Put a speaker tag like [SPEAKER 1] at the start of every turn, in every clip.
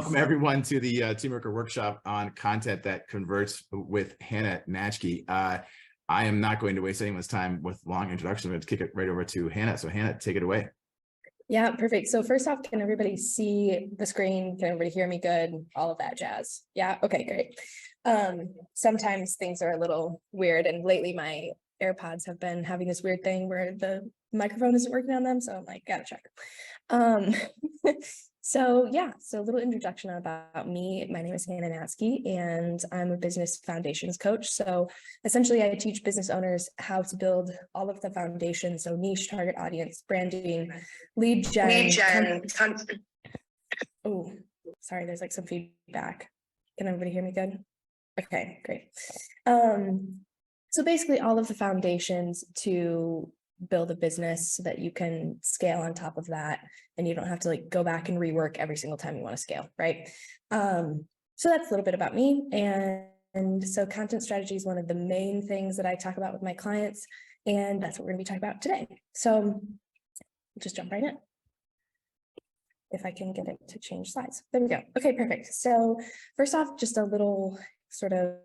[SPEAKER 1] Welcome everyone to the Teamwrkr workshop on content that converts with Hannah Natzke. I am not going to waste anyone's time with long introductions. I'm going to kick it right over to Hannah. So Hannah, take it away.
[SPEAKER 2] Yeah, perfect. So first off, can everybody see the screen? Can everybody hear me good? All of that jazz. Yeah, okay, great. Sometimes things are a little weird, and lately my AirPods have been having this weird thing where the microphone isn't working on them, so I'm like, gotta check. So a little introduction about me. My name is Hannah Natzke, and I'm a business foundations coach. So essentially, I teach business owners how to build all of the foundations, so niche, target audience, branding, lead gen. Oh, sorry, there's like some feedback. Can everybody hear me good? Okay, great. So basically all of the foundations to build a business so that you can scale on top of that, and you don't have to like go back and rework every single time you want to scale, right? So that's a little bit about me. And so content strategy is one of the main things that I talk about with my clients, and that's what we're going to be talking about today. So we'll just jump right in. If I can get it to change slides. There we go. Okay, perfect. So first off, just a little sort of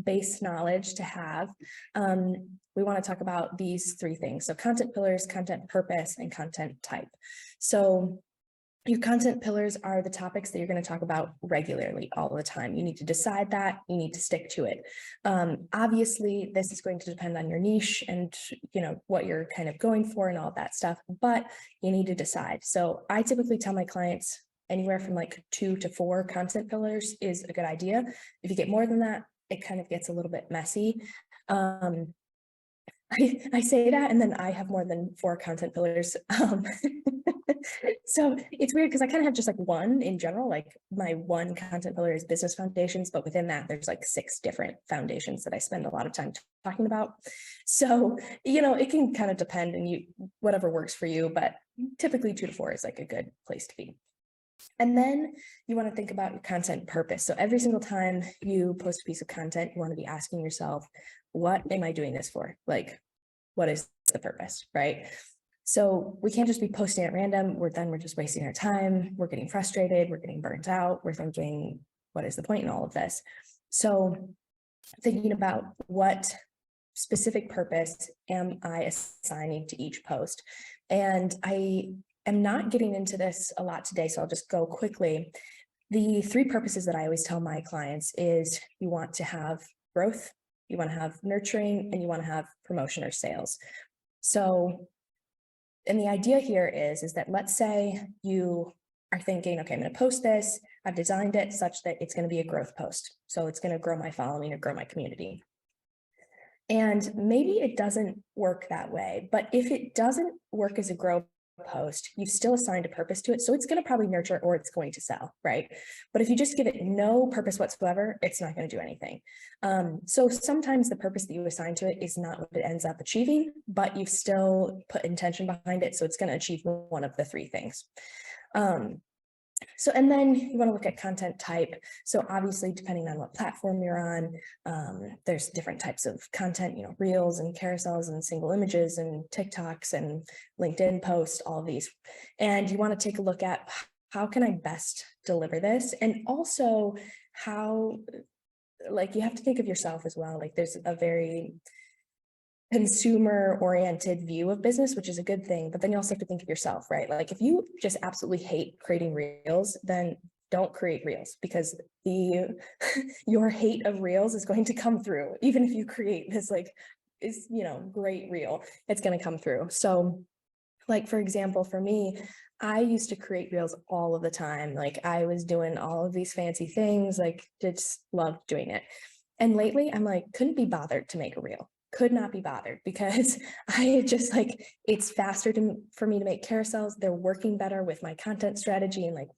[SPEAKER 2] base knowledge to have. We want to talk about these three things. So content pillars, content purpose, and content type. So your content pillars are the topics that you're going to talk about regularly all the time. You need to decide that, you need to stick to it. Obviously, this is going to depend on your niche and what you're kind of going for and all that stuff, but you need to decide. So I typically tell my clients anywhere from like 2 to 4 content pillars is a good idea. If you get more than that, it kind of gets a little bit messy. I say that, and then I have more than 4 content pillars. So it's weird because I kind of have just like one in general, like my one content pillar is business foundations, but within that there's like 6 different foundations that I spend a lot of time talking about. So, it can kind of depend, and whatever works for you, but typically 2 to 4 is like a good place to be. And then you want to think about your content purpose. So every single time you post a piece of content, you want to be asking yourself, what am I doing this for? Like, what is the purpose, right? So we can't just be posting at random. We're just wasting our time. We're getting frustrated. We're getting burnt out. We're thinking, what is the point in all of this? So thinking about what specific purpose am I assigning to each post? And I'm not getting into this a lot today, so I'll just go quickly. The 3 purposes that I always tell my clients is you want to have growth, you want to have nurturing, and you want to have promotion or sales. So, and the idea here is that let's say you are thinking, okay, I'm going to post this. I've designed it such that it's going to be a growth post. So it's going to grow my following or grow my community. And maybe it doesn't work that way, but if it doesn't work as a growth post, you've still assigned a purpose to it. So it's going to probably nurture or it's going to sell, right? But if you just give it no purpose whatsoever, it's not going to do anything. So sometimes the purpose that you assign to it is not what it ends up achieving, but you've still put intention behind it. So it's going to achieve one of the 3 things. So, and then you want to look at content type. So obviously, depending on what platform you're on, there's different types of content, reels and carousels and single images and TikToks and LinkedIn posts, all of these. And you want to take a look at how can I best deliver this? And also how, like, you have to think of yourself as well. Like there's a very consumer-oriented view of business, which is a good thing, but then you also have to think of yourself, right? Like if you just absolutely hate creating reels, then don't create reels, because your hate of reels is going to come through. Even if you create this great reel, it's going to come through. So like, for example, for me, I used to create reels all of the time. Like I was doing all of these fancy things, like just loved doing it. And lately I'm like, couldn't be bothered to make a reel. Could not be bothered, because I just it's faster for me to make carousels. They're working better with my content strategy and like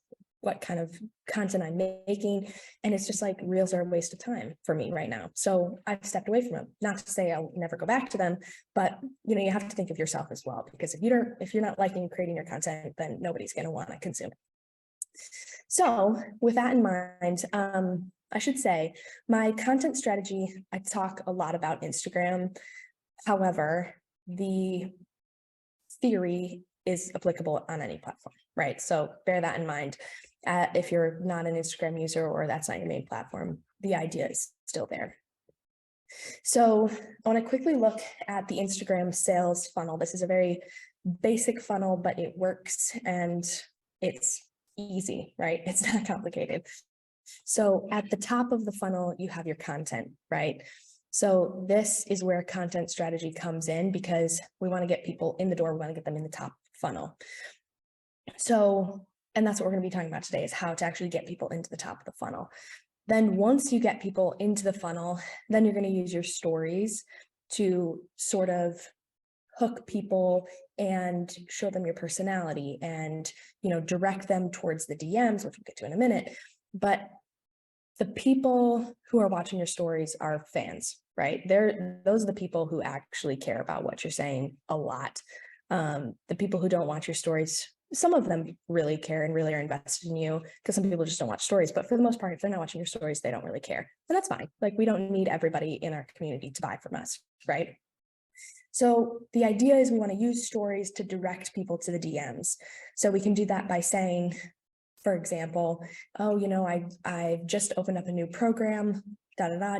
[SPEAKER 2] what kind of content I'm making. And it's just like reels are a waste of time for me right now. So I've stepped away from them. Not to say I'll never go back to them, but you have to think of yourself as well, because if you're not liking creating your content, then nobody's going to want to consume it. So with that in mind, I should say my content strategy, I talk a lot about Instagram. However, the theory is applicable on any platform, right? So bear that in mind. if you're not an Instagram user or that's not your main platform, the idea is still there. So I want to quickly look at the Instagram sales funnel. This is a very basic funnel, but it works and it's easy, right? It's not complicated. So at the top of the funnel, you have your content, right? So this is where content strategy comes in because we want to get people in the door. We want to get them in the top funnel. So, and that's what we're going to be talking about today is how to actually get people into the top of the funnel. Then once you get people into the funnel, then you're going to use your stories to sort of hook people and show them your personality and, direct them towards the DMs, which we'll get to in a minute. But the people who are watching your stories are fans, right? Those are the people who actually care about what you're saying a lot. The people who don't watch your stories, some of them really care and really are invested in you because some people just don't watch stories. But for the most part, if they're not watching your stories, they don't really care. And that's fine. Like, we don't need everybody in our community to buy from us, right? So the idea is we want to use stories to direct people to the DMs. So we can do that by saying, for example, oh, I've just opened up a new program,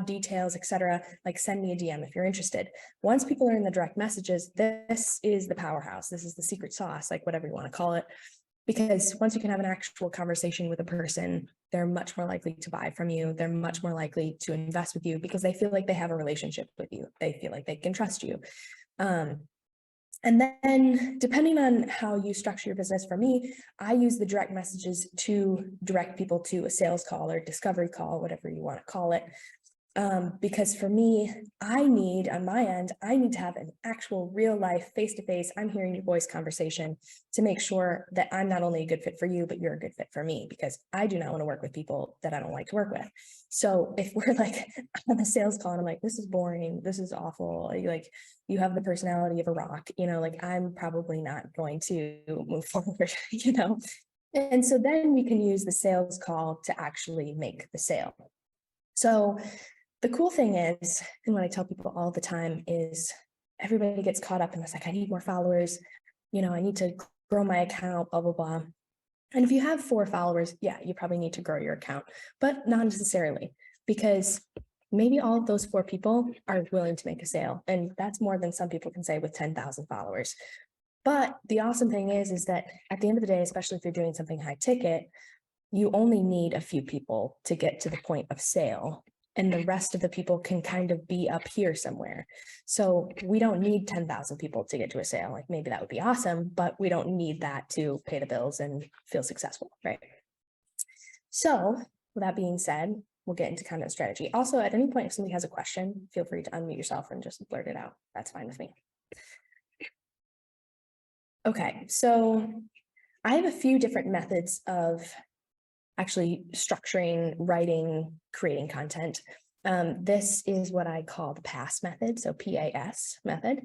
[SPEAKER 2] details, etc. Like, send me a DM if you're interested. Once people are in the direct messages, this is the powerhouse. This is the secret sauce, like whatever you want to call it. Because once you can have an actual conversation with a person, they're much more likely to buy from you. They're much more likely to invest with you because they feel like they have a relationship with you. They feel like they can trust you. And then depending on how you structure your business, for me, I use the direct messages to direct people to a sales call or discovery call, whatever you want to call it. Because for me, on my end, I need to have an actual real life, face-to-face, I'm hearing your voice conversation to make sure that I'm not only a good fit for you, but you're a good fit for me, because I do not want to work with people that I don't like to work with. So if we're like on a sales call and I'm like, this is boring, this is awful, like you have the personality of a rock, like I'm probably not going to move forward, And so then we can use the sales call to actually make the sale. So the cool thing is, and what I tell people all the time is everybody gets caught up in this, like, I need more followers, I need to grow my account, blah, blah, blah. And if you have 4 followers, yeah, you probably need to grow your account, but not necessarily, because maybe all of those 4 people are willing to make a sale. And that's more than some people can say with 10,000 followers. But the awesome thing is that at the end of the day, especially if you're doing something high ticket, you only need a few people to get to the point of sale. And the rest of the people can kind of be up here somewhere. So we don't need 10,000 people to get to a sale. Like, maybe that would be awesome, but we don't need that to pay the bills and feel successful, right? So with that being said, we'll get into content strategy. Also, at any point, if somebody has a question, feel free to unmute yourself and just blurt it out. That's fine with me. Okay, so I have a few different methods of actually structuring, writing, creating content. This is what I call the PAS method, so PAS method.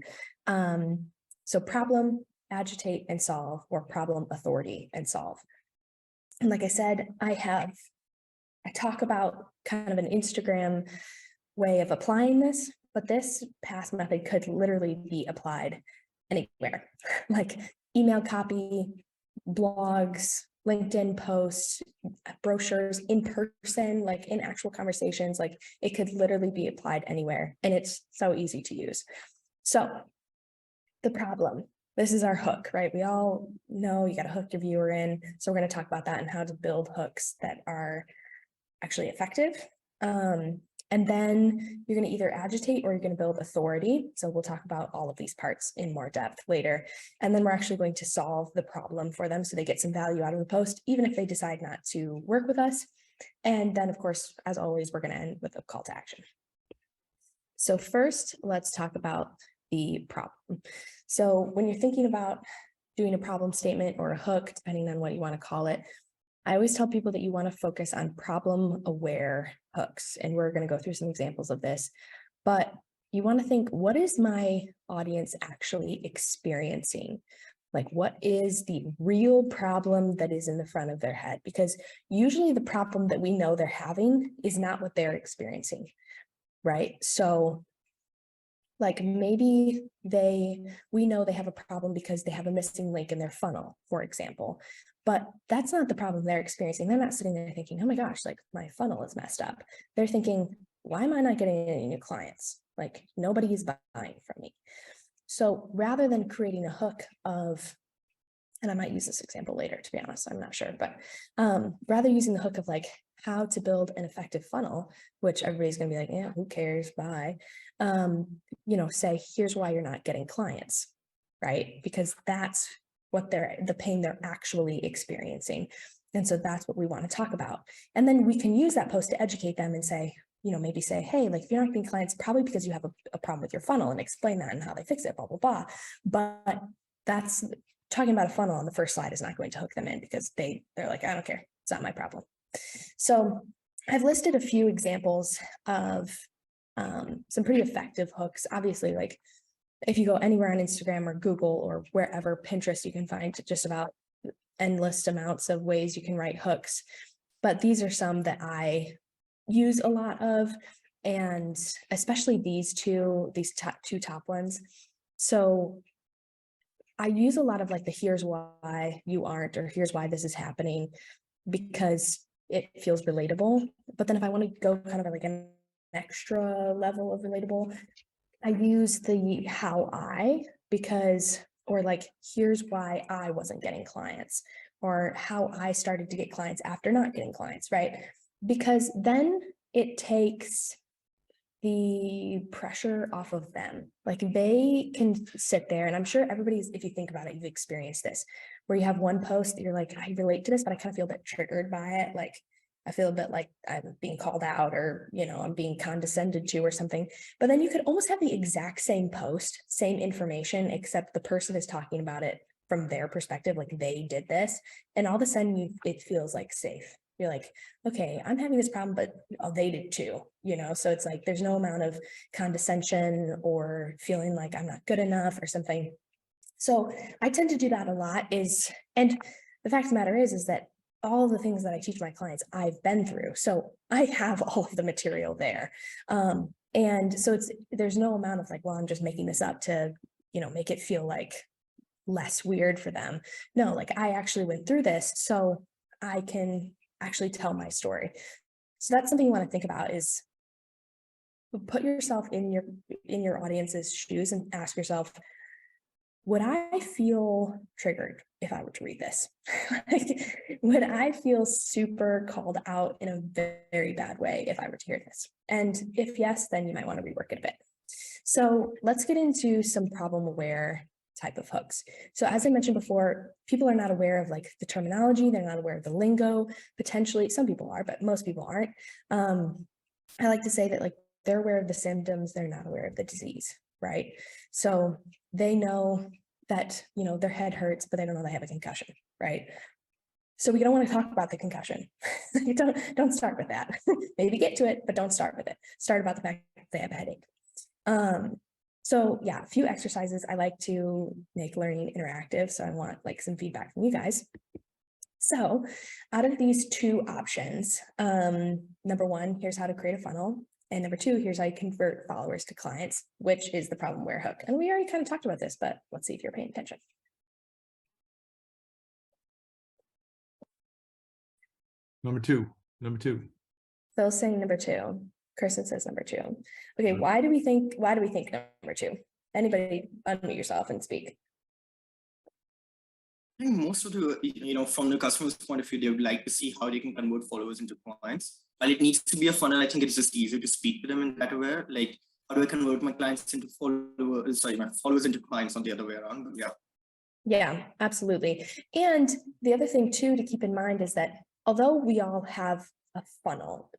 [SPEAKER 2] So problem, agitate, and solve, or problem, authority, and solve. And like I said, I talk about kind of an Instagram way of applying this, but this PAS method could literally be applied anywhere, like email copy, blogs, LinkedIn posts, brochures, in person, like in actual conversations, like it could literally be applied anywhere. And it's so easy to use. So the problem, this is our hook, right? We all know you got to hook your viewer in. So we're going to talk about that and how to build hooks that are actually effective. And then you're going to either agitate or you're going to build authority. So we'll talk about all of these parts in more depth later. And then we're actually going to solve the problem for them so they get some value out of the post, even if they decide not to work with us. And then, of course, as always, we're going to end with a call to action. So first, let's talk about the problem. So when you're thinking about doing a problem statement or a hook, depending on what you want to call it, I always tell people that you want to focus on problem-aware hooks, and we're going to go through some examples of this, but you want to think, what is my audience actually experiencing? Like, what is the real problem that is in the front of their head? Because usually the problem that we know they're having is not what they're experiencing, right? So Like maybe we know they have a problem because they have a missing link in their funnel, for example, but that's not the problem they're experiencing. They're not sitting there thinking, oh my gosh, like my funnel is messed up. They're thinking, why am I not getting any new clients? Like nobody is buying from me. So rather than creating a hook of, and I might use this example later, to be honest, I'm not sure, but rather using the hook of like how to build an effective funnel, which everybody's going to be like, yeah, who cares? Bye. You know, say, here's why you're not getting clients, right? Because that's what the pain they're actually experiencing. And so that's what we want to talk about. And then we can use that post to educate them and say, you know, maybe say, hey, like if you're not getting clients, probably because you have a problem with your funnel, and explain that and how they fix it, blah, blah, blah. But that's talking about a funnel on the first slide is not going to hook them in, because they're like, I don't care. It's not my problem. So I've listed a few examples of some pretty effective hooks. Obviously, like if you go anywhere on Instagram or Google or wherever, Pinterest, you can find just about endless amounts of ways you can write hooks. But these are some that I use a lot of, and especially these two top ones. So I use a lot of like the here's why you aren't, or here's why this is happening, because it feels relatable. But then if I want to go kind of like an extra level of relatable, I use the how I, because, or like, here's why I wasn't getting clients, or how I started to get clients after not getting clients, right? Because then it takes the pressure off of them. Like they can sit there, and I'm sure everybody's, if you think about it, you've experienced this, where you have one post that you're like, I relate to this, but I kind of feel a bit triggered by it. Like I feel a bit like I'm being called out, or, you know, I'm being condescended to or something. But then you could almost have the exact same post, same information, except the person is talking about it from their perspective, like they did this. And all of a sudden it feels like safe. You're like, okay, I'm having this problem, but they did too, you know? So it's like, there's no amount of condescension or feeling like I'm not good enough or something. So I tend to do that a lot and the fact of the matter is that all of the things that I teach my clients, I've been through. So I have all of the material there. And so there's no amount of like, well, I'm just making this up to, you know, make it feel like less weird for them. No, like I actually went through this, so I can actually tell my story. So that's something you want to think about, is put yourself in your audience's shoes and ask yourself, would I feel triggered if I were to read this? Like, would I feel super called out in a very bad way if I were to hear this? And if yes, then you might want to rework it a bit. So let's get into some problem aware type of hooks. So as I mentioned before, people are not aware of like the terminology. They're not aware of the lingo. Potentially, some people are, but most people aren't. I like to say that like they're aware of the symptoms. They're not aware of the disease, right? So they know that, you know, their head hurts, but they don't know they have a concussion, right? So we don't want to talk about the concussion. don't start with that. Maybe get to it, but don't start with it. Start about the fact that they have a headache. So yeah, a few exercises. I like to make learning interactive. So I want like some feedback from you guys. So out of these two options, number one, here's how to create a funnel. And number two, here's how you convert followers to clients, which is the problem aware hook. And we already kind of talked about this, but let's see if you're paying attention.
[SPEAKER 1] Number two.
[SPEAKER 2] Phil's saying number two. Kirsten says number two. Okay, why do we think number two? Anybody unmute yourself and speak.
[SPEAKER 3] I think most of the, from the customer's point of view, they would like to see how they can convert followers into clients. While it needs to be a funnel, I think it's just easier to speak to them in that way. Like, how do I convert my clients into followers? Sorry, my followers into clients, not the other way around. But yeah.
[SPEAKER 2] Yeah, absolutely. And the other thing too to keep in mind is that although we all have a funnel,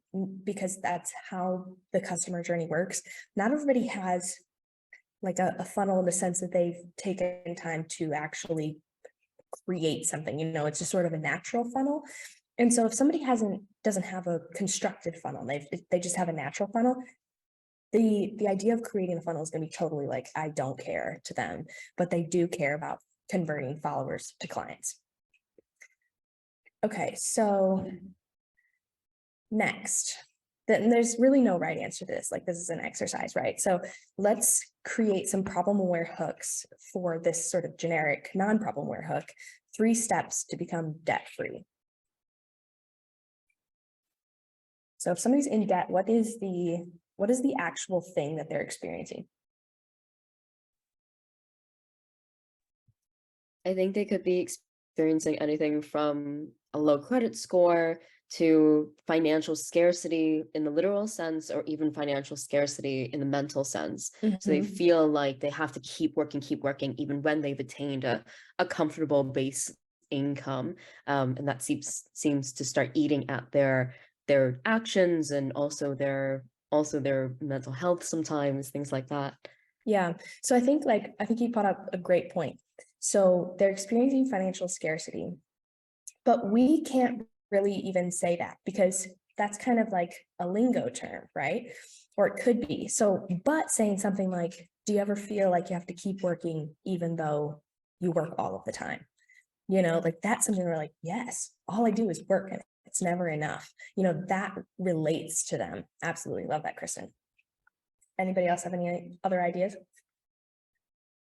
[SPEAKER 2] because that's how the customer journey works, not everybody has like a funnel in the sense that they've taken time to actually create something, you know, it's just sort of a natural funnel. And so if somebody doesn't have a constructed funnel, they just have a natural funnel, the idea of creating a funnel is going to be totally like, I don't care to them, but they do care about converting followers to clients. Okay, so next, then there's really no right answer to this. Like, this is an exercise, right? So let's create some problem aware hooks for this sort of generic non-problem aware hook. 3 steps to become debt free. So if somebody's in debt, what is the actual thing that they're experiencing?
[SPEAKER 4] I think they could be experiencing anything from a low credit score to financial scarcity in the literal sense, or even financial scarcity in the mental sense. So they feel like they have to keep working, even when they've attained a comfortable base income. And that seems to start eating at their actions and also their mental health sometimes, things like that.
[SPEAKER 2] Yeah. So I think you brought up a great point. So they're experiencing financial scarcity, but we can't really even say that because that's kind of like a lingo term, right? Or it could be. So, but saying something like, do you ever feel like you have to keep working even though you work all of the time? You know, like that's something we're like, yes, all I do is work and it's never enough. You know, that relates to them. Absolutely love that, Kristen. Anybody else have any other ideas?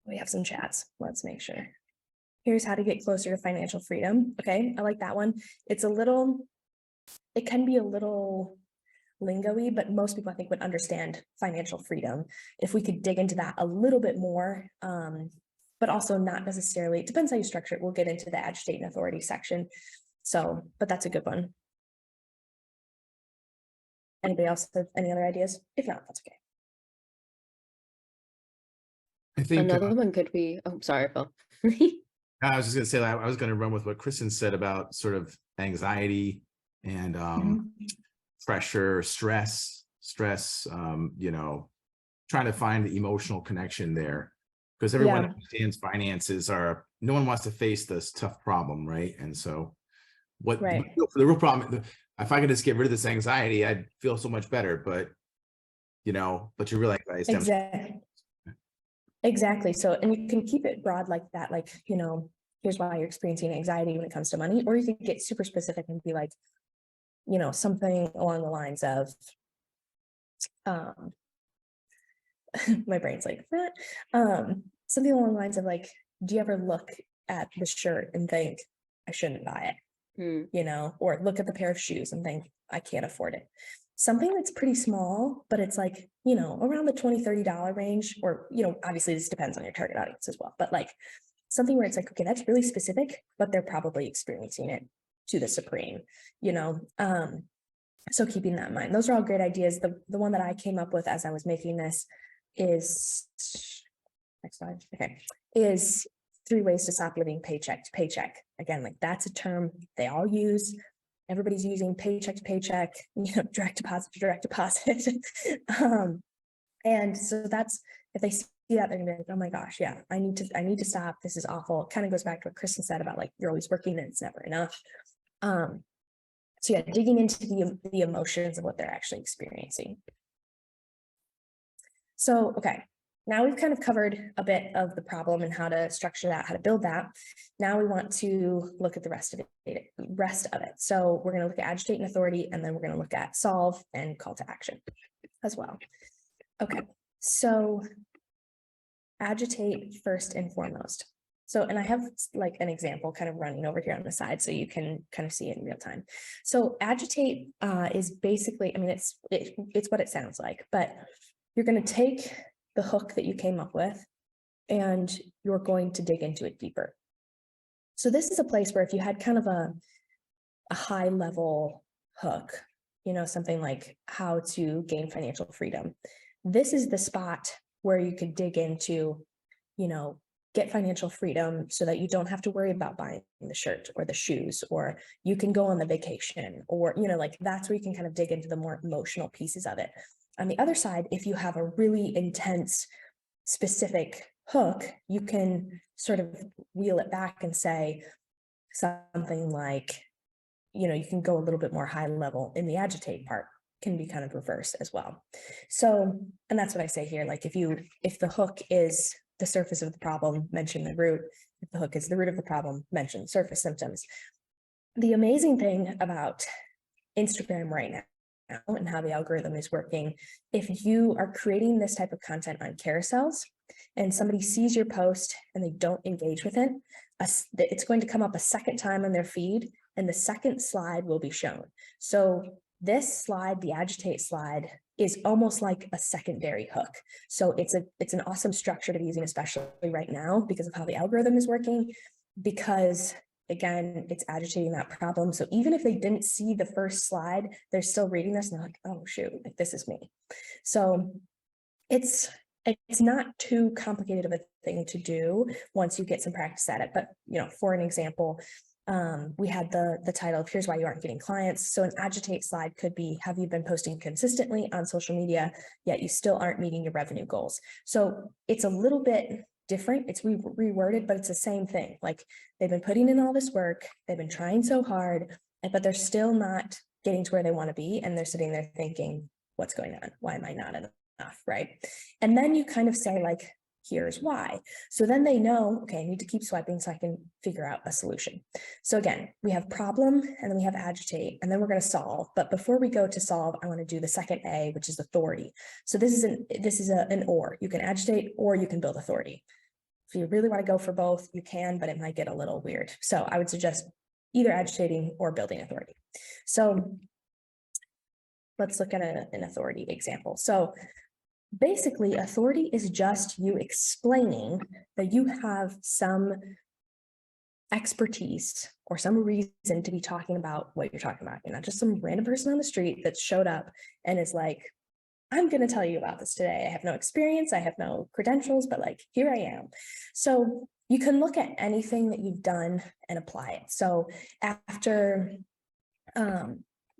[SPEAKER 2] We have some chats. Let's make sure. Here's how to get closer to financial freedom. Okay, I like that one. It can be a little lingo-y, but most people I think would understand financial freedom if we could dig into that a little bit more, but also not necessarily, it depends how you structure it. We'll get into the agitate and authority section. So, but that's a good one. Anybody else have any other ideas? If not, that's okay.
[SPEAKER 1] I think
[SPEAKER 4] Another one could be, oh, sorry, Phil.
[SPEAKER 1] I was just going to say that I was going to run with what Kristen said about sort of anxiety and pressure, stress, you know, trying to find the emotional connection there, because everyone understands finances no one wants to face this tough problem, right? And so the real problem, if I could just get rid of this anxiety, I'd feel so much better, but you realize that
[SPEAKER 2] Exactly. So, and you can keep it broad like that, like, you know, here's why you're experiencing anxiety when it comes to money, or you can get super specific and be like, you know, something along the lines of, my brain's like, something along the lines of like, do you ever look at the shirt and think, I shouldn't buy it, you know, or look at the pair of shoes and think, I can't afford it. Something that's pretty small, but it's like, you know, around the $20, $30 range, or, you know, obviously this depends on your target audience as well, but like something where it's like, okay, that's really specific, but they're probably experiencing it to the supreme, you know? So keeping that in mind, those are all great ideas. The one that I came up with as I was making this is, next slide, okay, is 3 ways to stop living paycheck to paycheck. Again, like that's a term they all use. Everybody's using paycheck to paycheck, you know, direct deposit to direct deposit. And so that's, if they see that, they're gonna be like, oh my gosh, yeah, I need to stop. This is awful. It kind of goes back to what Kristen said about like, you're always working and it's never enough. So yeah, digging into the emotions of what they're actually experiencing. So, okay, now we've kind of covered a bit of the problem and how to structure that, how to build that. Now we want to look at the rest of it. So we're going to look at agitate and authority, and then we're going to look at solve and call to action as well. Okay, so agitate first and foremost. So, and I have like an example kind of running over here on the side so you can kind of see it in real time. So agitate is basically, I mean, it's what it sounds like, but you're going to take the hook that you came up with and you're going to dig into it deeper. So this is a place where if you had kind of a high level hook, you know, something like how to gain financial freedom, this is the spot where you could dig into, you know, get financial freedom so that you don't have to worry about buying the shirt or the shoes, or you can go on the vacation, or, you know, like that's where you can kind of dig into the more emotional pieces of it. On the other side, if you have a really intense, specific hook, you can sort of wheel it back and say something like, you know, you can go a little bit more high level in the agitate part, can be kind of reverse as well. So, and that's what I say here, like if the hook is the surface of the problem, mention the root. If the hook is the root of the problem, mention surface symptoms. The amazing thing about Instagram right and how the algorithm is working. If you are creating this type of content on carousels and somebody sees your post and they don't engage with it, it's going to come up a second time on their feed, and the second slide will be shown. So this slide, the Agitate slide, is almost like a secondary hook. So it's an awesome structure to be using, especially right now because of how the algorithm is working, because again, it's agitating that problem. So even if they didn't see the first slide, they're still reading this and they're like, oh shoot, like this is me. So it's not too complicated of a thing to do once you get some practice at it. But, you know, for an example, we had the title of here's why you aren't getting clients. So an Agitate slide could be, have you been posting consistently on social media, yet you still aren't meeting your revenue goals? So it's a little bit different. It's reworded, but it's the same thing. Like they've been putting in all this work, they've been trying so hard, but they're still not getting to where they want to be. And they're sitting there thinking, what's going on? Why am I not enough? Right. And then you kind of say like, here's why. So then they know, okay, I need to keep swiping so I can figure out a solution. So again, we have problem and then we have agitate, and then we're going to solve. But before we go to solve, I want to do the second A, which is authority. So this is an or. You can agitate or you can build authority. If you really want to go for both, you can, but it might get a little weird. So I would suggest either agitating or building authority. So let's look at an authority example. So basically, authority is just you explaining that you have some expertise or some reason to be talking about what you're talking about. You're not just some random person on the street that showed up and is like, I'm going to tell you about this today. I have no experience, I have no credentials, but like, here I am. So you can look at anything that you've done and apply it. So after,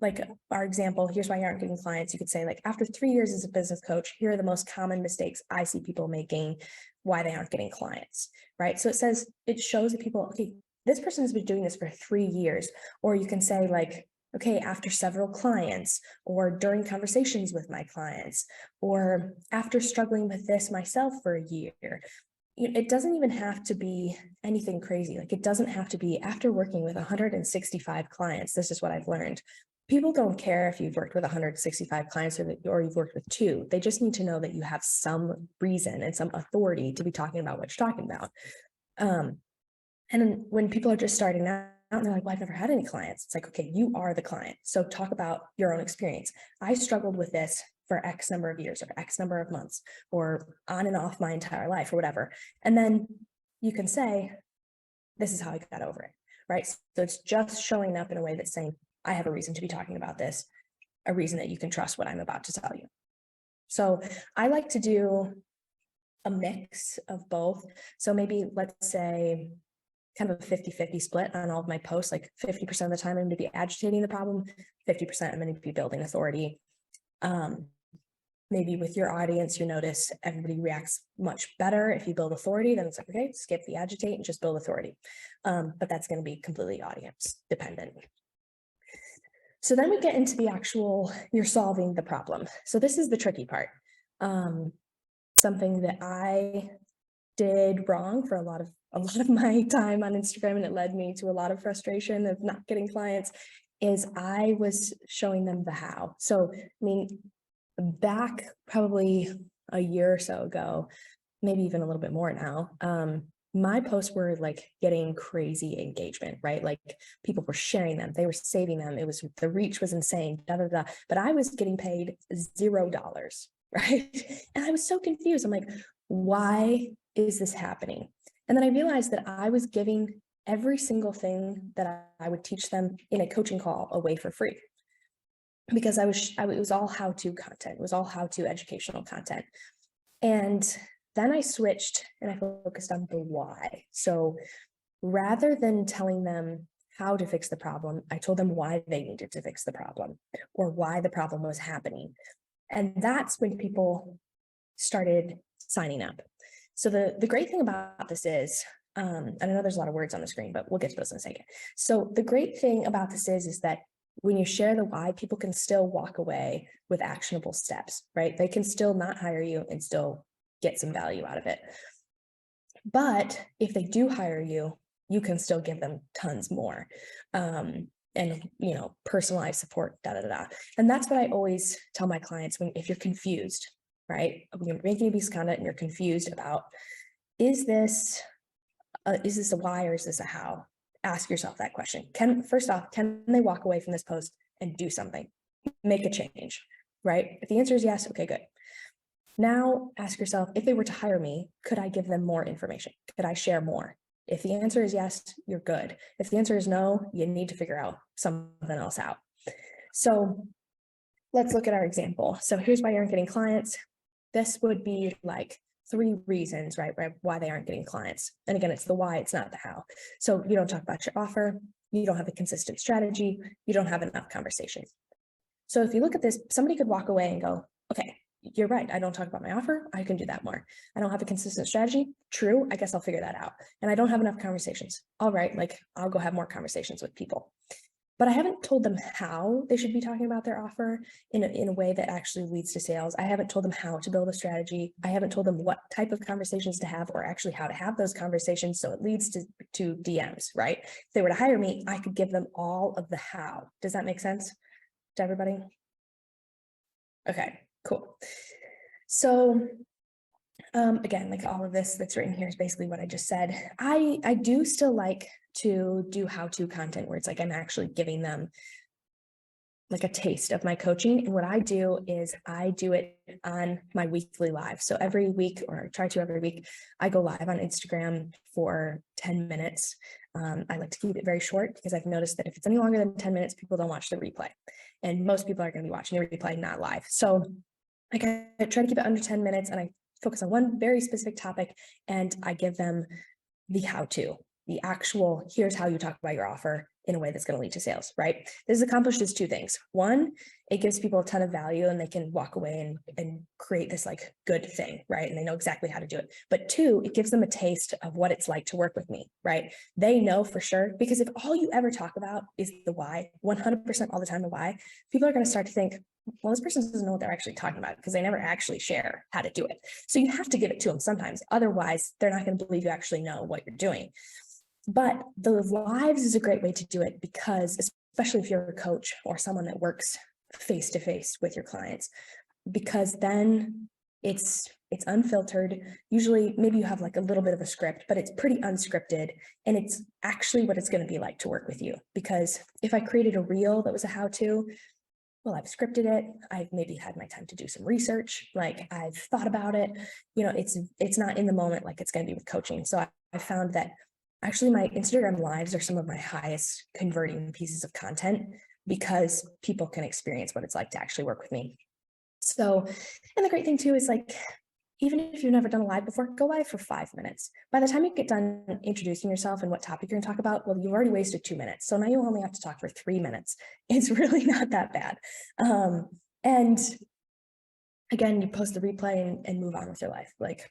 [SPEAKER 2] like our example, here's why you aren't getting clients. You could say like, after 3 years as a business coach, here are the most common mistakes I see people making, why they aren't getting clients, right? So it shows that people, okay, this person has been doing this for 3 years. Or you can say like, okay, after several clients, or during conversations with my clients, or after struggling with this myself for a year. It doesn't even have to be anything crazy. Like it doesn't have to be after working with 165 clients. This is what I've learned. People don't care if you've worked with 165 clients or you've worked with 2. They just need to know that you have some reason and some authority to be talking about what you're talking about. And when people are just starting out and they're like, well, I've never had any clients. It's like, okay, you are the client. So talk about your own experience. I struggled with this for X number of years or X number of months or on and off my entire life or whatever. And then you can say, this is how I got over it, right? So it's just showing up in a way that's saying, I have a reason to be talking about this, a reason that you can trust what I'm about to tell you. So I like to do a mix of both. So maybe let's say kind of a 50-50 split on all of my posts, like 50% of the time I'm going to be agitating the problem, 50% I'm going to be building authority. Maybe with your audience, you notice everybody reacts much better if you build authority, then it's like, okay, skip the agitate and just build authority. But that's going to be completely audience dependent. So then we get into the actual, you're solving the problem. So this is the tricky part. Something that I did wrong for a lot of my time on Instagram, and it led me to a lot of frustration of not getting clients, is I was showing them the how. So, I mean, back probably a year or so ago, maybe even a little bit more now, my posts were like getting crazy engagement, right? Like people were sharing them, they were saving them. The reach was insane, but I was getting paid $0, right? And I was so confused. I'm like, why is this happening? And then I realized that I was giving every single thing that I would teach them in a coaching call away for free, because it was all how-to content. It was all how-to educational content. And then I switched and I focused on the why. So rather than telling them how to fix the problem, I told them why they needed to fix the problem or why the problem was happening. And that's when people started signing up. So the great thing about this is, and I know there's a lot of words on the screen, but we'll get to those in a second. So the great thing about this is that when you share the why, people can still walk away with actionable steps, right? They can still not hire you and still get some value out of it. But if they do hire you, you can still give them tons more. and, you know, personalized support, And that's what I always tell my clients if you're confused, right? When you're making a piece of content and you're confused about, is this a why or is this a how? Ask yourself that question. First off, can they walk away from this post and do something, make a change, right? If the answer is yes, okay, good. Now ask yourself, if they were to hire me, could I give them more information? Could I share more? If the answer is yes, you're good. If the answer is no, you need to figure out something else out. So let's look at our example. So here's why you aren't getting clients. This would be like 3 reasons, right, why they aren't getting clients. And again, it's the why, it's not the how. So you don't talk about your offer, you don't have a consistent strategy, you don't have enough conversations. So if you look at this, somebody could walk away and go, okay, you're right, I don't talk about my offer, I can do that more. I don't have a consistent strategy, true, I guess I'll figure that out. And I don't have enough conversations. All right, like I'll go have more conversations with people. But I haven't told them how they should be talking about their offer in a way that actually leads to sales. I haven't told them how to build a strategy. I haven't told them what type of conversations to have or actually how to have those conversations so it leads to DMs, right? If they were to hire me, I could give them all of the how. Does that make sense to everybody? Okay, cool. So again, like all of this that's written here is basically what I just said. I do still like to do how-to content where it's like I'm actually giving them like a taste of my coaching. And what I do is I do it on my weekly live. So every week, or try to every week, I go live on Instagram for 10 minutes. I like to keep it very short because I've noticed that if it's any longer than 10 minutes, people don't watch the replay. And most people are going to be watching the replay, not live. So I try to keep it under 10 minutes and I focus on one very specific topic and I give them the how-to, the actual, here's how you talk about your offer in a way that's going to lead to sales, right? This accomplishes 2 things. One, it gives people a ton of value and they can walk away and create this like good thing, right? And they know exactly how to do it. But 2, it gives them a taste of what it's like to work with me, right? They know for sure, because if all you ever talk about is the why, 100% all the time the why, people are going to start to think, well, this person doesn't know what they're actually talking about because they never actually share how to do it. So you have to give it to them sometimes. Otherwise, they're not going to believe you actually know what you're doing. But the lives is a great way to do it because, especially if you're a coach or someone that works face-to-face with your clients, because then it's unfiltered. Usually, maybe you have like a little bit of a script, but it's pretty unscripted. And it's actually what it's going to be like to work with you. Because if I created a reel that was a how-to, well, I've scripted it. I've maybe had my time to do some research. Like I've thought about it. You know, it's not in the moment like it's going to be with coaching. So I found that actually my Instagram lives are some of my highest converting pieces of content because people can experience what it's like to actually work with me. So, and the great thing too is like, even if you've never done a live before, go live for 5 minutes. By the time you get done introducing yourself and what topic you're going to talk about, well, you've already wasted 2 minutes. So now you only have to talk for 3 minutes. It's really not that bad. And again, you post the replay and move on with your life. Like,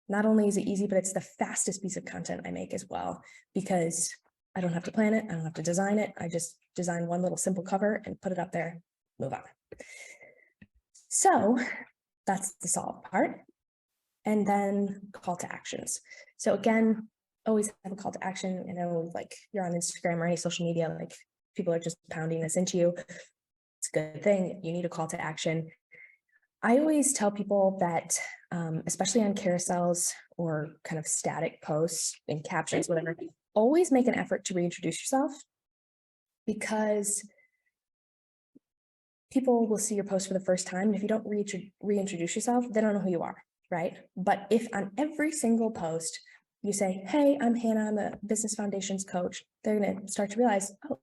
[SPEAKER 2] not only is it easy, but it's the fastest piece of content I make as well, because I don't have to plan it. I don't have to design it. I just design one little simple cover and put it up there, move on. So that's the solve part. And then call to actions. So again, always have a call to action. You know, like you're on Instagram or any social media, like people are just pounding this into you. It's a good thing. You need a call to action. I always tell people that, especially on carousels or kind of static posts and captions, whatever, always make an effort to reintroduce yourself, because people will see your post for the first time. And if you don't reintroduce yourself, they don't know who you are, right? But if on every single post you say, hey, I'm Hannah, I'm a business foundations coach, they're going to start to realize, oh,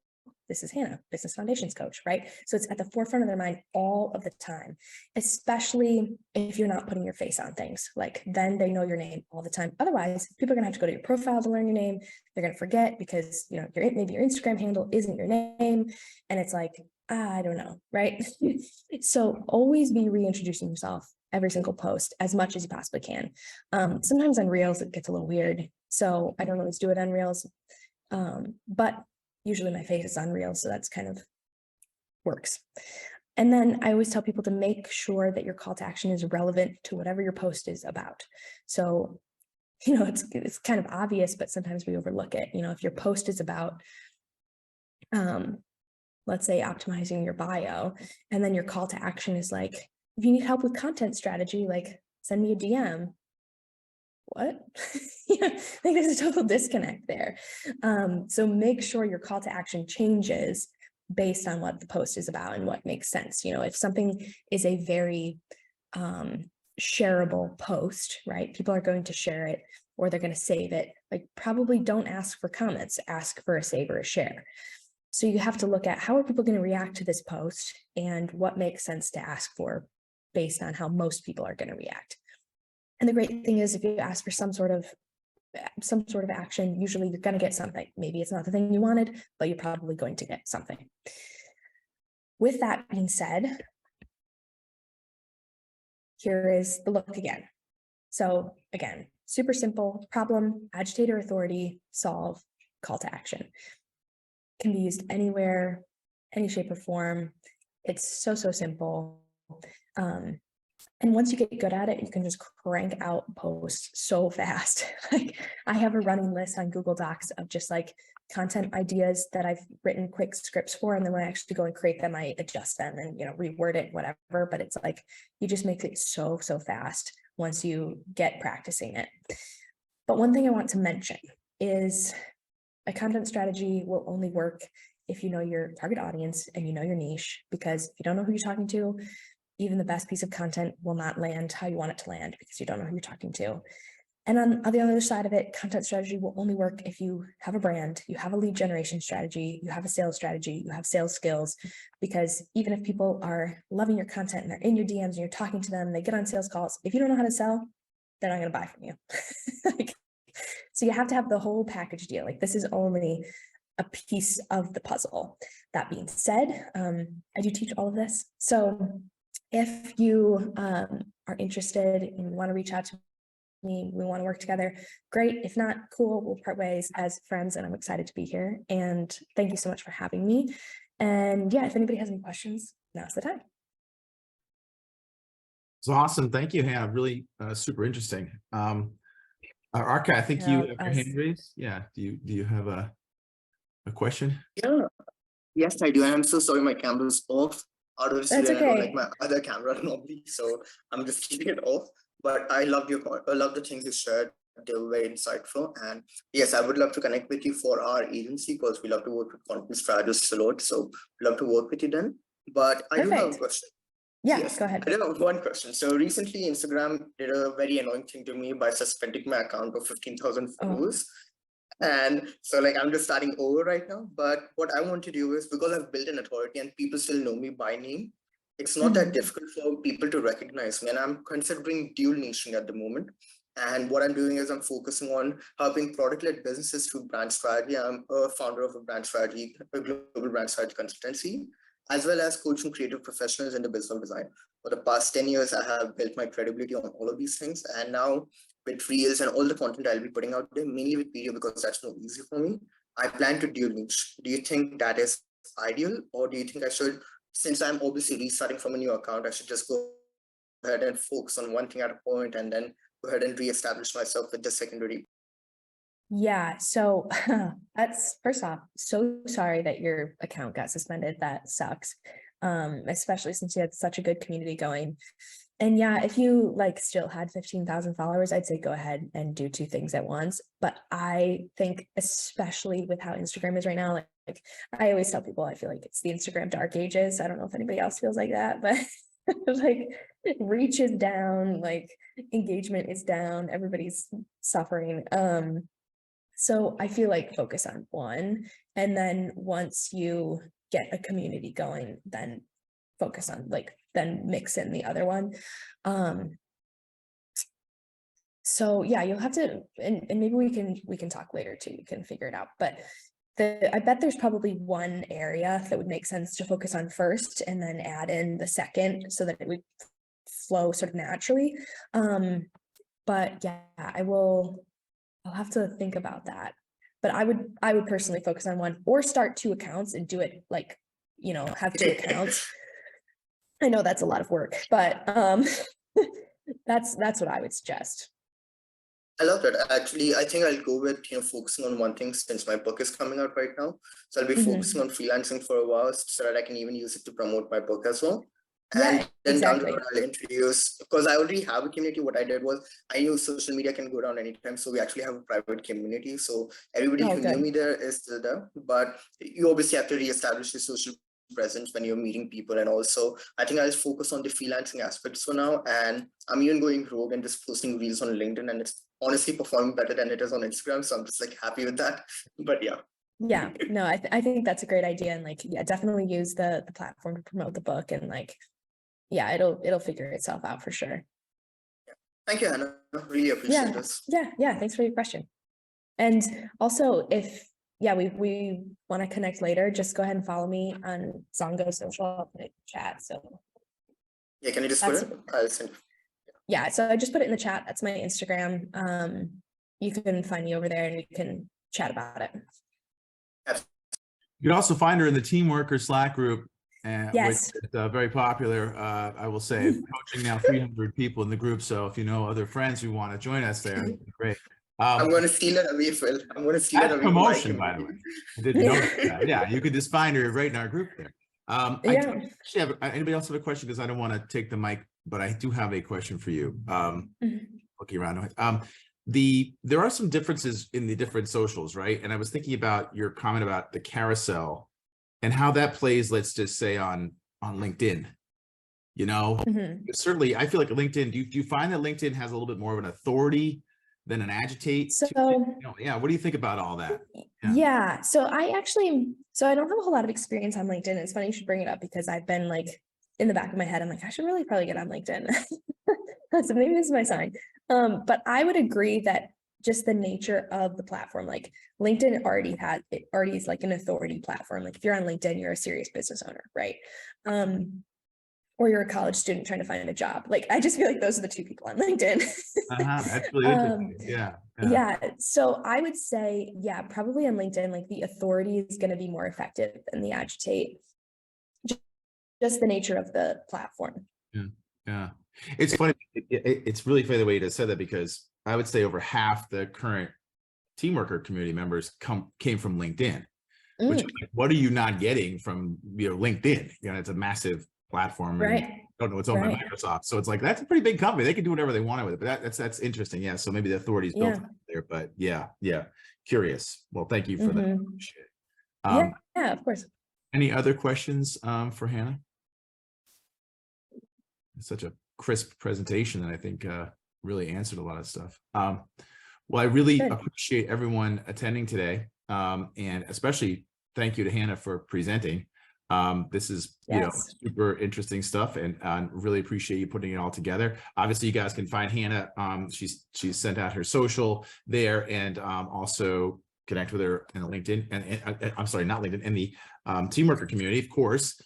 [SPEAKER 2] this is Hannah, business foundations coach, right? So it's at the forefront of their mind all of the time, especially if you're not putting your face on things. Like then they know your name all the time. Otherwise, people are going to have to go to your profile to learn your name. They're going to forget because, you know, maybe your Instagram handle isn't your name. And it's like, I don't know, right? So always be reintroducing yourself every single post as much as you possibly can. Sometimes on Reels, it gets a little weird. So I don't always do it on Reels. But usually my face is on Reels, so that's kind of works. And then I always tell people to make sure that your call to action is relevant to whatever your post is about. So, you know, it's kind of obvious, but sometimes we overlook it. You know, if your post is about let's say optimizing your bio, and then your call to action is like, if you need help with content strategy, like send me a DM. What? Yeah, like there's a total disconnect there. So make sure your call to action changes based on what the post is about and what makes sense. You know, if something is a very shareable post, right? People are going to share it or they're going to save it. Like, probably don't ask for comments, ask for a save or a share. So you have to look at how are people going to react to this post and what makes sense to ask for based on how most people are going to react. And the great thing is, if you ask for some sort of action, usually you're going to get something. Maybe it's not the thing you wanted, but you're probably going to get something. With that being said, here is the look again. So again, super simple: problem, agitator, authority, solve, call to action. Can be used anywhere, any shape or form. It's so simple. And once you get good at it, you can just crank out posts so fast. Like, I have a running list on Google Docs of just like content ideas that I've written quick scripts for. And then when I actually go and create them, I adjust them and, you know, reword it, whatever. But it's like, you just make it so fast once you get practicing it. But one thing I want to mention is a content strategy will only work if you know your target audience and you know your niche, because if you don't know who you're talking to, even the best piece of content will not land how you want it to land because you don't know who you're talking to. And on the other side of it, content strategy will only work if you have a brand, you have a lead generation strategy, you have a sales strategy, you have sales skills. Because even if people are loving your content and they're in your DMs and you're talking to them, they get on sales calls, if you don't know how to sell, they're not going to buy from you. Like, so you have to have the whole package deal. Like, this is only a piece of the puzzle. That being said, I do teach all of this. So if you are interested and you want to reach out to me, we want to work together, great. If not, cool, we'll part ways as friends, and I'm excited to be here. And thank you so much for having me. And yeah, if anybody has any questions, now's the time.
[SPEAKER 1] It's awesome. Thank you, Hannah. Really super interesting. Arka, I think you have your hand raised. Yeah. Do you have a question?
[SPEAKER 3] Yeah. Yes, I do. And I'm so sorry my camera's off. Out of
[SPEAKER 2] That's okay.
[SPEAKER 3] I don't like my other camera normally, so I'm just keeping it off. But I love the things you shared. They were very insightful. And yes, I would love to connect with you for our agency, because we love to work with content strategists a lot. So we'd love to work with you then. But I do have a question.
[SPEAKER 2] Yeah,
[SPEAKER 3] Yes,
[SPEAKER 2] go ahead.
[SPEAKER 3] I do have one question. So recently, Instagram did a very annoying thing to me by suspending my account of 15,000 followers. And so, like, I'm just starting over right now. But what I want to do is, because I've built an authority and people still know me by name, it's not that difficult for people to recognize me. And I'm considering dual niching at the moment. And what I'm doing is I'm focusing on helping product-led businesses through brand strategy. I'm a founder of a global brand strategy consultancy, as well as coaching creative professionals in the business of design. For the past 10 years, I have built my credibility on all of these things. And now, with Reels and all the content I'll be putting out there, mainly with video, because that's more easy for me, I plan to dual niche. Do you think that is ideal? Or do you think I should, since I'm obviously restarting from a new account, I should just go ahead and focus on one thing at a point and then go ahead and reestablish myself with the secondary?
[SPEAKER 2] Yeah, so that's, first off, so sorry that your account got suspended. That sucks, especially since you had such a good community going. And yeah, if you like still had 15,000 followers, I'd say go ahead and do two things at once. But I think, especially with how Instagram is right now, like I always tell people, I feel like it's the Instagram dark ages. I don't know if anybody else feels like that, but like reach is down, like engagement is down, everybody's suffering. So I feel like focus on one, and then once you get a community going, then focus on then mix in the other one. So yeah, you'll have to, and maybe we can talk later too, you can figure it out. But I bet there's probably one area that would make sense to focus on first and then add in the second, so that it would flow sort of naturally. But yeah, I'll have to think about that. But I would personally focus on one, or start two accounts and do it like, have two accounts. I know that's a lot of work, but that's what I would suggest.
[SPEAKER 3] I love that. Actually, I think I'll go with, focusing on one thing since my book is coming out right now. So I'll be focusing on freelancing for a while so that I can even use it to promote my book as well. And then down the road, I'll introduce, because I already have a community. What I did was I knew social media can go down anytime. So we actually have a private community. So everybody who knew me there is still there, but you obviously have to reestablish your social presence when you're meeting people. And also, I think I'll focus on the freelancing aspects for now. And I'm even going rogue and just posting reels on LinkedIn, and it's honestly performing better than it is on Instagram. So I'm just like happy with that. But yeah.
[SPEAKER 2] Yeah, no, I think that's a great idea. And like, yeah, definitely use the platform to promote the book, and like, yeah, it'll figure itself out for sure.
[SPEAKER 3] Yeah. Thank you, Hannah. Really appreciate this.
[SPEAKER 2] Yeah. Thanks for your question. And also, if we want to connect later, just go ahead and follow me on Zongo Social. I'll put it in chat. So
[SPEAKER 3] yeah, can you just put it? I'll send.
[SPEAKER 2] Yeah, so I just put it in the chat. That's my Instagram. You can find me over there and we can chat about it.
[SPEAKER 1] You can also find her in the Teamwrkr Slack group.
[SPEAKER 2] Yes.
[SPEAKER 1] Which is very popular. I will say, coaching now 300 people in the group. So if you know other friends who want to join us there, it'd be great.
[SPEAKER 3] I'm going to steal it away, Phil. I'm going to steal it away.
[SPEAKER 1] Promotion, by the way. I didn't know that. Yeah, you could just find her right in our group there. I actually have, anybody else have a question? Because I don't want to take the mic, but I do have a question for you. Looking around. There are some differences in the different socials, right? And I was thinking about your comment about the carousel and how that plays, let's just say on LinkedIn. Certainly, I feel like LinkedIn, do you find that LinkedIn has a little bit more of an authority than an Agitate?
[SPEAKER 2] So
[SPEAKER 1] yeah, what do you think about all that?
[SPEAKER 2] Yeah, so I don't have a whole lot of experience on LinkedIn. It's funny you should bring it up, because I've been like, in the back of my head, I'm like, I should really probably get on LinkedIn. So maybe this is my sign. But I would agree that just the nature of the platform, like LinkedIn already is like an authority platform. Like if you're on LinkedIn, you're a serious business owner, right? Or you're a college student trying to find a job. Like, I just feel like those are the two people on LinkedIn.
[SPEAKER 1] That's really interesting. Yeah.
[SPEAKER 2] So I would say, probably on LinkedIn, like the authority is going to be more effective than the Agitate. Just the nature of the platform.
[SPEAKER 1] Yeah. It's funny. It's really funny the way you just said that, because I would say over half the current Teamwrkr community members came from LinkedIn. Which, what are you not getting from LinkedIn? It's a massive platform, right? I don't know, it's owned by Microsoft, so it's like that's a pretty big company. They can do whatever they want with it. But that's interesting. Yeah, so maybe the authority's built there. But yeah, curious. Well, thank you for that.
[SPEAKER 2] Yeah, of course.
[SPEAKER 1] Any other questions for Hannah? It's such a crisp presentation that I think really answered a lot of stuff. Well, I really appreciate everyone attending today, and especially thank you to Hannah for presenting. This is super interesting stuff, and really appreciate you putting it all together. Obviously, you guys can find Hannah. She's sent out her social there, and also connect with her in LinkedIn, and I'm sorry, not LinkedIn, in the Teamwrkr community, of course.